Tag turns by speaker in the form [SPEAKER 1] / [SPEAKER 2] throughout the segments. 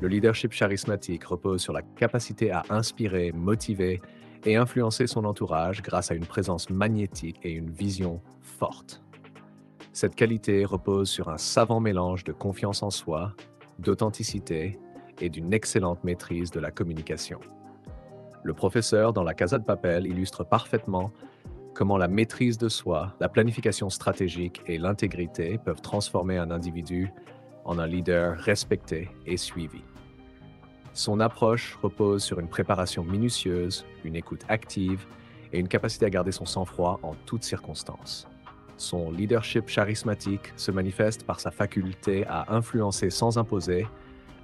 [SPEAKER 1] Le leadership charismatique repose sur la capacité à inspirer, motiver et influencer son entourage grâce à une présence magnétique et une vision forte. Cette qualité repose sur un savant mélange de confiance en soi, d'authenticité et d'une excellente maîtrise de la communication. Le professeur dans la Casa de Papel illustre parfaitement comment la maîtrise de soi, la planification stratégique et l'intégrité peuvent transformer un individu en un leader respecté et suivi. Son approche repose sur une préparation minutieuse, une écoute active et une capacité à garder son sang-froid en toutes circonstances. Son leadership charismatique se manifeste par sa faculté à influencer sans imposer,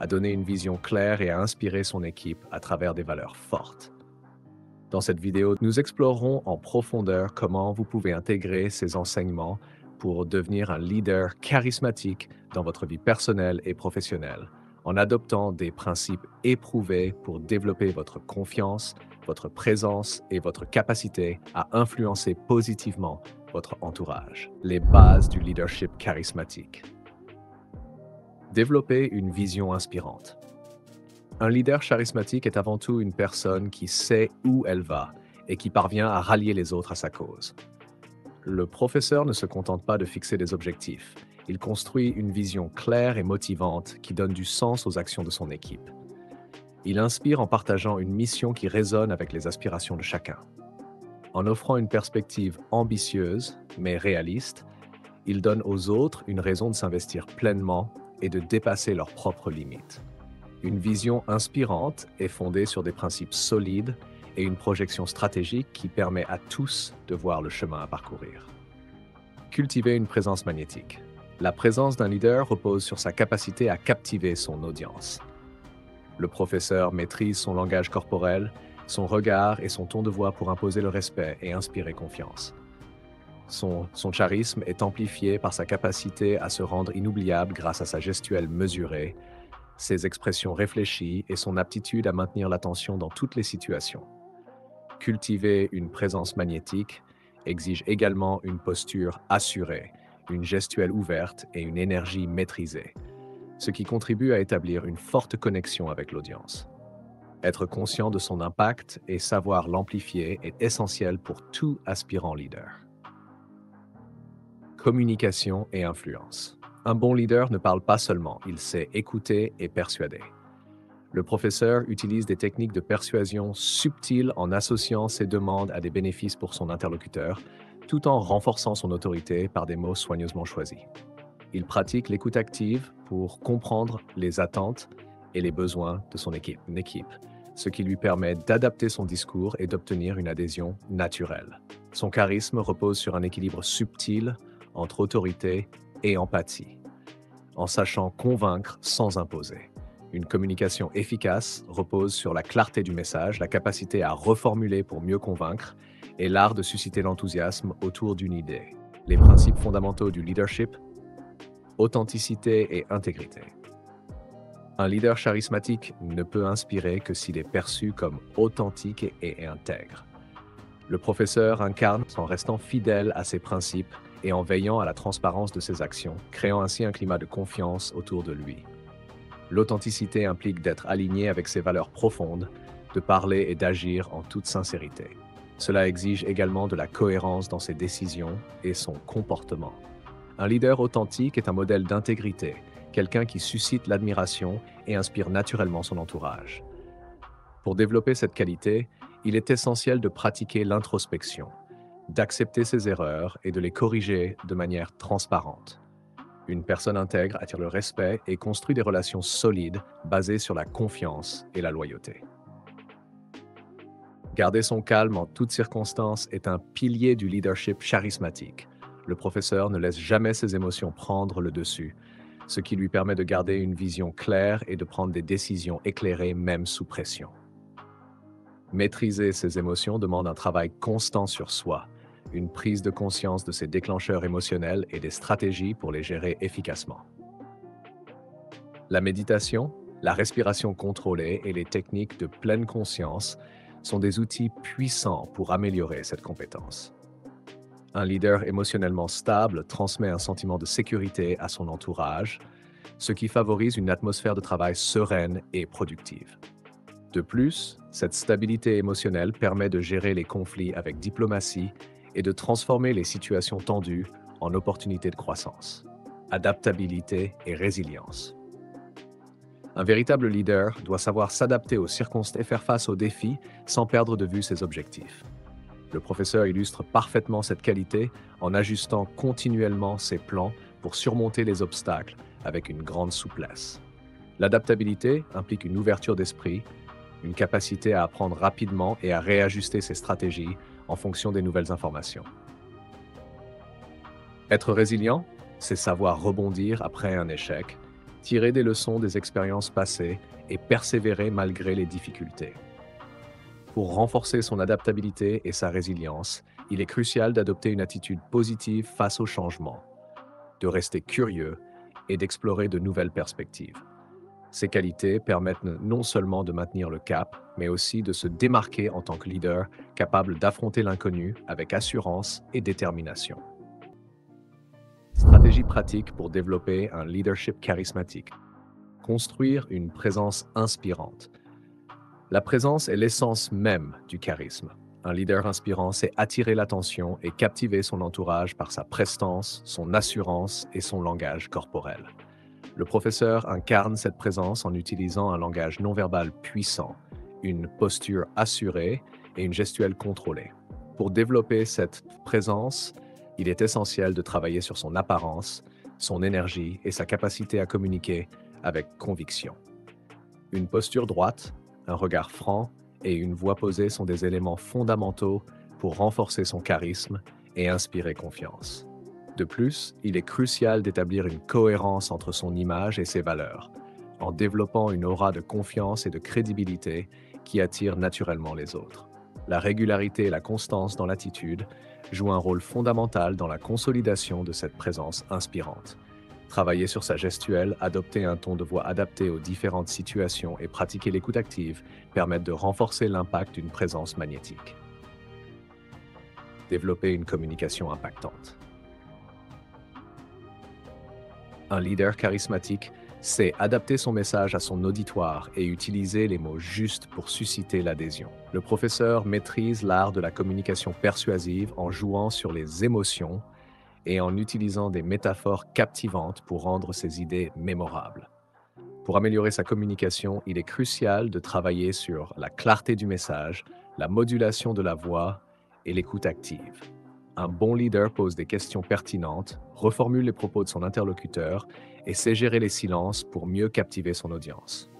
[SPEAKER 1] à donner une vision claire et à inspirer son équipe à travers des valeurs fortes. Dans cette vidéo, nous explorerons en profondeur comment vous pouvez intégrer ces enseignements pour devenir un leader charismatique dans votre vie personnelle et professionnelle, en adoptant des principes éprouvés pour développer votre confiance, votre présence et votre capacité à influencer positivement votre entourage. Les bases du leadership charismatique. Développer une vision inspirante. Un leader charismatique est avant tout une personne qui sait où elle va et qui parvient à rallier les autres à sa cause. Le professeur ne se contente pas de fixer des objectifs. Il construit une vision claire et motivante qui donne du sens aux actions de son équipe. Il inspire en partageant une mission qui résonne avec les aspirations de chacun. En offrant une perspective ambitieuse, mais réaliste, il donne aux autres une raison de s'investir pleinement et de dépasser leurs propres limites. Une vision inspirante est fondée sur des principes solides et une projection stratégique qui permet à tous de voir le chemin à parcourir. Cultiver une présence magnétique. La présence d'un leader repose sur sa capacité à captiver son audience. Le professeur maîtrise son langage corporel, son regard et son ton de voix pour imposer le respect et inspirer confiance. Son charisme est amplifié par sa capacité à se rendre inoubliable grâce à sa gestuelle mesurée, ses expressions réfléchies et son aptitude à maintenir l'attention dans toutes les situations. Cultiver une présence magnétique exige également une posture assurée, une gestuelle ouverte et une énergie maîtrisée, ce qui contribue à établir une forte connexion avec l'audience. Être conscient de son impact et savoir l'amplifier est essentiel pour tout aspirant leader. Communication et influence. Un bon leader ne parle pas seulement, il sait écouter et persuader. Le professeur utilise des techniques de persuasion subtiles en associant ses demandes à des bénéfices pour son interlocuteur, tout en renforçant son autorité par des mots soigneusement choisis. Il pratique l'écoute active pour comprendre les attentes et les besoins de son équipe, ce qui lui permet d'adapter son discours et d'obtenir une adhésion naturelle. Son charisme repose sur un équilibre subtil entre autorité et empathie, en sachant convaincre sans imposer. Une communication efficace repose sur la clarté du message, la capacité à reformuler pour mieux convaincre et l'art de susciter l'enthousiasme autour d'une idée. Les principes fondamentaux du leadership: authenticité et intégrité. Un leader charismatique ne peut inspirer que s'il est perçu comme authentique et intègre. Le professeur incarne en restant fidèle à ses principes et en veillant à la transparence de ses actions, créant ainsi un climat de confiance autour de lui. L'authenticité implique d'être aligné avec ses valeurs profondes, de parler et d'agir en toute sincérité. Cela exige également de la cohérence dans ses décisions et son comportement. Un leader authentique est un modèle d'intégrité, quelqu'un qui suscite l'admiration et inspire naturellement son entourage. Pour développer cette qualité, il est essentiel de pratiquer l'introspection, d'accepter ses erreurs et de les corriger de manière transparente. Une personne intègre attire le respect et construit des relations solides basées sur la confiance et la loyauté. Garder son calme en toutes circonstances est un pilier du leadership charismatique. Le professeur ne laisse jamais ses émotions prendre le dessus, ce qui lui permet de garder une vision claire et de prendre des décisions éclairées même sous pression. Maîtriser ses émotions demande un travail constant sur soi, une prise de conscience de ses déclencheurs émotionnels et des stratégies pour les gérer efficacement. La méditation, la respiration contrôlée et les techniques de pleine conscience sont des outils puissants pour améliorer cette compétence. Un leader émotionnellement stable transmet un sentiment de sécurité à son entourage, ce qui favorise une atmosphère de travail sereine et productive. De plus, cette stabilité émotionnelle permet de gérer les conflits avec diplomatie et de transformer les situations tendues en opportunités de croissance, adaptabilité et résilience. Un véritable leader doit savoir s'adapter aux circonstances et faire face aux défis sans perdre de vue ses objectifs. Le professeur illustre parfaitement cette qualité en ajustant continuellement ses plans pour surmonter les obstacles avec une grande souplesse. L'adaptabilité implique une ouverture d'esprit, une capacité à apprendre rapidement et à réajuster ses stratégies en fonction des nouvelles informations. Être résilient, c'est savoir rebondir après un échec, tirer des leçons des expériences passées et persévérer malgré les difficultés. Pour renforcer son adaptabilité et sa résilience, il est crucial d'adopter une attitude positive face au changement, de rester curieux et d'explorer de nouvelles perspectives. Ces qualités permettent non seulement de maintenir le cap, mais aussi de se démarquer en tant que leader capable d'affronter l'inconnu avec assurance et détermination. Stratégie pratique pour développer un leadership charismatique. Construire une présence inspirante. La présence est l'essence même du charisme. Un leader inspirant sait attirer l'attention et captiver son entourage par sa prestance, son assurance et son langage corporel. Le professeur incarne cette présence en utilisant un langage non-verbal puissant, une posture assurée et une gestuelle contrôlée. Pour développer cette présence, il est essentiel de travailler sur son apparence, son énergie et sa capacité à communiquer avec conviction. Une posture droite, un regard franc et une voix posée sont des éléments fondamentaux pour renforcer son charisme et inspirer confiance. De plus, il est crucial d'établir une cohérence entre son image et ses valeurs, en développant une aura de confiance et de crédibilité qui attire naturellement les autres. La régularité et la constance dans l'attitude jouent un rôle fondamental dans la consolidation de cette présence inspirante. Travailler sur sa gestuelle, adopter un ton de voix adapté aux différentes situations et pratiquer l'écoute active permettent de renforcer l'impact d'une présence magnétique. Développer une communication impactante. Un leader charismatique sait adapter son message à son auditoire et utiliser les mots justes pour susciter l'adhésion. Le professeur maîtrise l'art de la communication persuasive en jouant sur les émotions et en utilisant des métaphores captivantes pour rendre ses idées mémorables. Pour améliorer sa communication, il est crucial de travailler sur la clarté du message, la modulation de la voix et l'écoute active. Un bon leader pose des questions pertinentes, reformule les propos de son interlocuteur et sait gérer les silences pour mieux captiver son audience.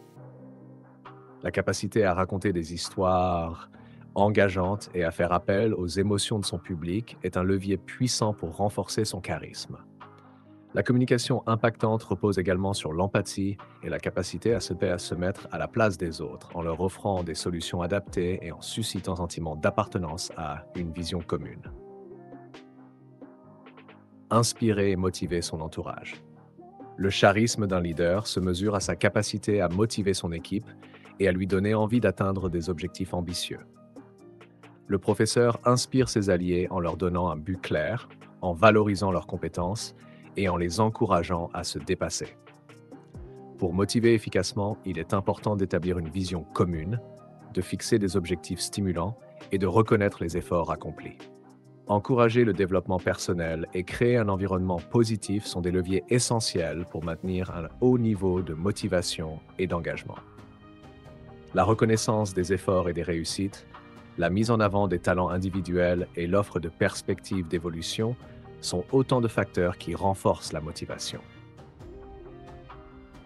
[SPEAKER 1] La capacité à raconter des histoires engageantes et à faire appel aux émotions de son public est un levier puissant pour renforcer son charisme. La communication impactante repose également sur l'empathie et la capacité à se mettre à la place des autres en leur offrant des solutions adaptées et en suscitant un sentiment d'appartenance à une vision commune. Inspirer et motiver son entourage. Le charisme d'un leader se mesure à sa capacité à motiver son équipe et à lui donner envie d'atteindre des objectifs ambitieux. Le professeur inspire ses alliés en leur donnant un but clair, en valorisant leurs compétences et en les encourageant à se dépasser. Pour motiver efficacement, il est important d'établir une vision commune, de fixer des objectifs stimulants et de reconnaître les efforts accomplis. Encourager le développement personnel et créer un environnement positif sont des leviers essentiels pour maintenir un haut niveau de motivation et d'engagement. La reconnaissance des efforts et des réussites, la mise en avant des talents individuels et l'offre de perspectives d'évolution sont autant de facteurs qui renforcent la motivation.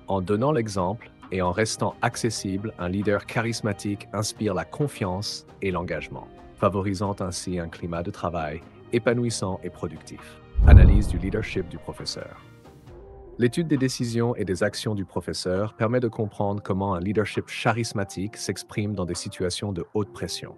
[SPEAKER 1] En donnant l'exemple et en restant accessible, un leader charismatique inspire la confiance et l'engagement, favorisant ainsi un climat de travail épanouissant et productif. Analyse du leadership du professeur. L'étude des décisions et des actions du professeur permet de comprendre comment un leadership charismatique s'exprime dans des situations de haute pression.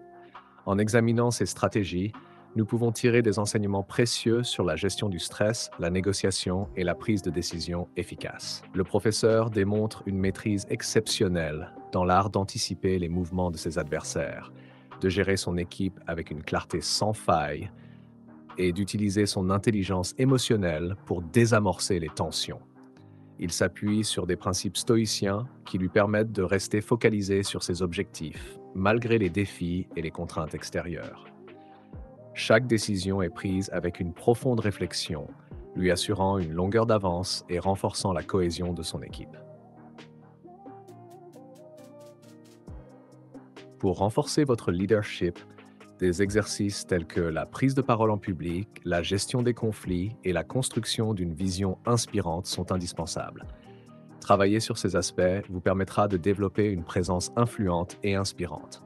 [SPEAKER 1] En examinant ces stratégies, nous pouvons tirer des enseignements précieux sur la gestion du stress, la négociation et la prise de décision efficace. Le professeur démontre une maîtrise exceptionnelle dans l'art d'anticiper les mouvements de ses adversaires, de gérer son équipe avec une clarté sans faille et d'utiliser son intelligence émotionnelle pour désamorcer les tensions. Il s'appuie sur des principes stoïciens qui lui permettent de rester focalisé sur ses objectifs, malgré les défis et les contraintes extérieures. Chaque décision est prise avec une profonde réflexion, lui assurant une longueur d'avance et renforçant la cohésion de son équipe. Pour renforcer votre leadership, des exercices tels que la prise de parole en public, la gestion des conflits et la construction d'une vision inspirante sont indispensables. Travailler sur ces aspects vous permettra de développer une présence influente et inspirante.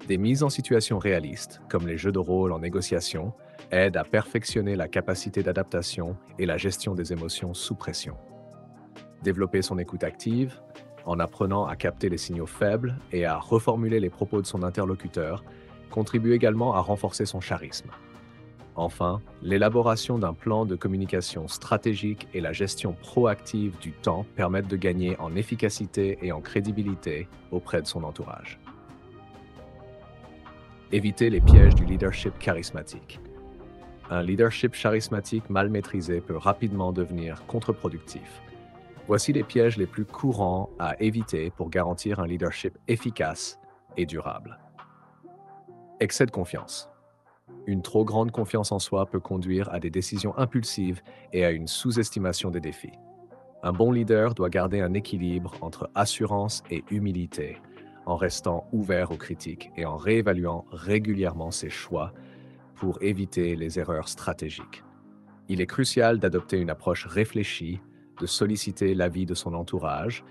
[SPEAKER 1] Des mises en situation réalistes, comme les jeux de rôle en négociation, aident à perfectionner la capacité d'adaptation et la gestion des émotions sous pression. Développer son écoute active, en apprenant à capter les signaux faibles et à reformuler les propos de son interlocuteur, contribue également à renforcer son charisme. Enfin, l'élaboration d'un plan de communication stratégique et la gestion proactive du temps permettent de gagner en efficacité et en crédibilité auprès de son entourage. Évitez les pièges du leadership charismatique. Un leadership charismatique mal maîtrisé peut rapidement devenir contre-productif. Voici les pièges les plus courants à éviter pour garantir un leadership efficace et durable. Excès de confiance. Une trop grande confiance en soi peut conduire à des décisions impulsives et à une sous-estimation des défis. Un bon leader doit garder un équilibre entre assurance et humilité, en restant ouvert aux critiques et en réévaluant régulièrement ses choix pour éviter les erreurs stratégiques. Il est crucial d'adopter une approche réfléchie, de solliciter l'avis de son entourage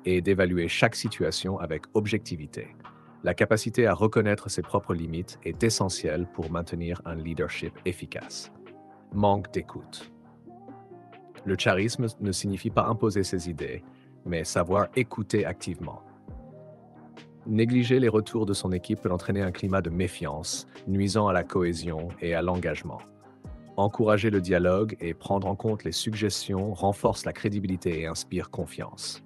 [SPEAKER 1] et d'évaluer chaque situation avec objectivité. La capacité à reconnaître ses propres limites est essentielle pour maintenir un leadership efficace. Manque d'écoute. Le charisme ne signifie pas imposer ses idées, mais savoir écouter activement. Négliger les retours de son équipe peut entraîner un climat de méfiance, nuisant à la cohésion et à l'engagement. Encourager le dialogue et prendre en compte les suggestions renforce la crédibilité et inspire confiance.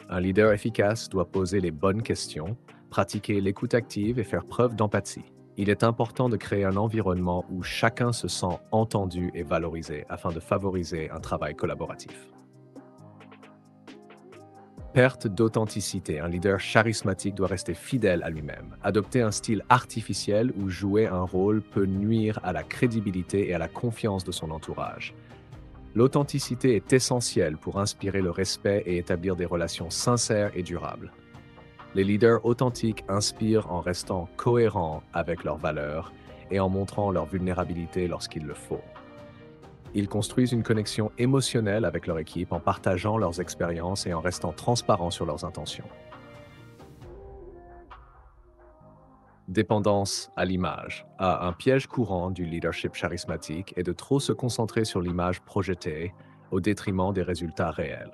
[SPEAKER 1] Un leader efficace doit poser les bonnes questions, pratiquer l'écoute active et faire preuve d'empathie. Il est important de créer un environnement où chacun se sent entendu et valorisé afin de favoriser un travail collaboratif. Perte d'authenticité. Un leader charismatique doit rester fidèle à lui-même. Adopter un style artificiel ou jouer un rôle peut nuire à la crédibilité et à la confiance de son entourage. L'authenticité est essentielle pour inspirer le respect et établir des relations sincères et durables. Les leaders authentiques inspirent en restant cohérents avec leurs valeurs et en montrant leur vulnérabilité lorsqu'il le faut. Ils construisent une connexion émotionnelle avec leur équipe en partageant leurs expériences et en restant transparents sur leurs intentions. Dépendance à l'image. Un piège courant du leadership charismatique est de trop se concentrer sur l'image projetée au détriment des résultats réels.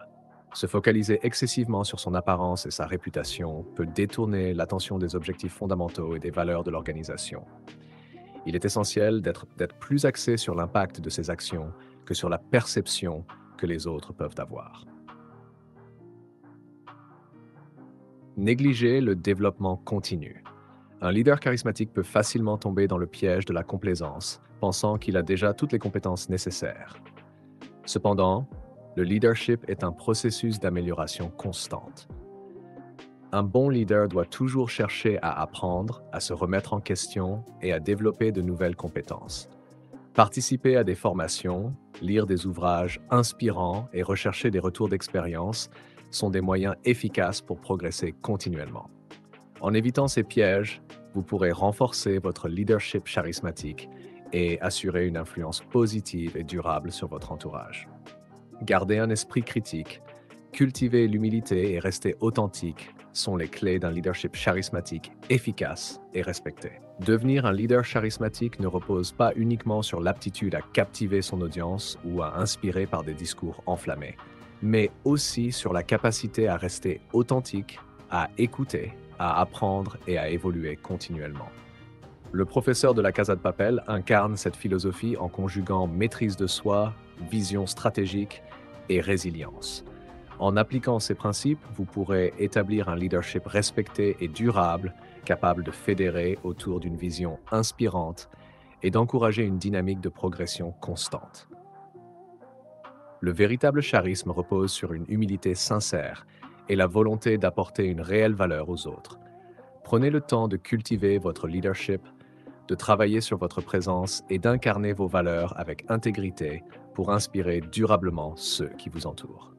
[SPEAKER 1] Se focaliser excessivement sur son apparence et sa réputation peut détourner l'attention des objectifs fondamentaux et des valeurs de l'organisation. Il est essentiel d'être plus axé sur l'impact de ses actions que sur la perception que les autres peuvent avoir. Négliger le développement continu. Un leader charismatique peut facilement tomber dans le piège de la complaisance, pensant qu'il a déjà toutes les compétences nécessaires. Cependant, le leadership est un processus d'amélioration constante. Un bon leader doit toujours chercher à apprendre, à se remettre en question et à développer de nouvelles compétences. Participer à des formations, lire des ouvrages inspirants et rechercher des retours d'expérience sont des moyens efficaces pour progresser continuellement. En évitant ces pièges, vous pourrez renforcer votre leadership charismatique et assurer une influence positive et durable sur votre entourage. Gardez un esprit critique, cultiver l'humilité et rester authentique sont les clés d'un leadership charismatique efficace et respecté. Devenir un leader charismatique ne repose pas uniquement sur l'aptitude à captiver son audience ou à inspirer par des discours enflammés, mais aussi sur la capacité à rester authentique, à écouter, à apprendre et à évoluer continuellement. Le professeur de la Casa de Papel incarne cette philosophie en conjuguant maîtrise de soi, vision stratégique et résilience. En appliquant ces principes, vous pourrez établir un leadership respecté et durable, capable de fédérer autour d'une vision inspirante et d'encourager une dynamique de progression constante. Le véritable charisme repose sur une humilité sincère et la volonté d'apporter une réelle valeur aux autres. Prenez le temps de cultiver votre leadership, de travailler sur votre présence et d'incarner vos valeurs avec intégrité pour inspirer durablement ceux qui vous entourent.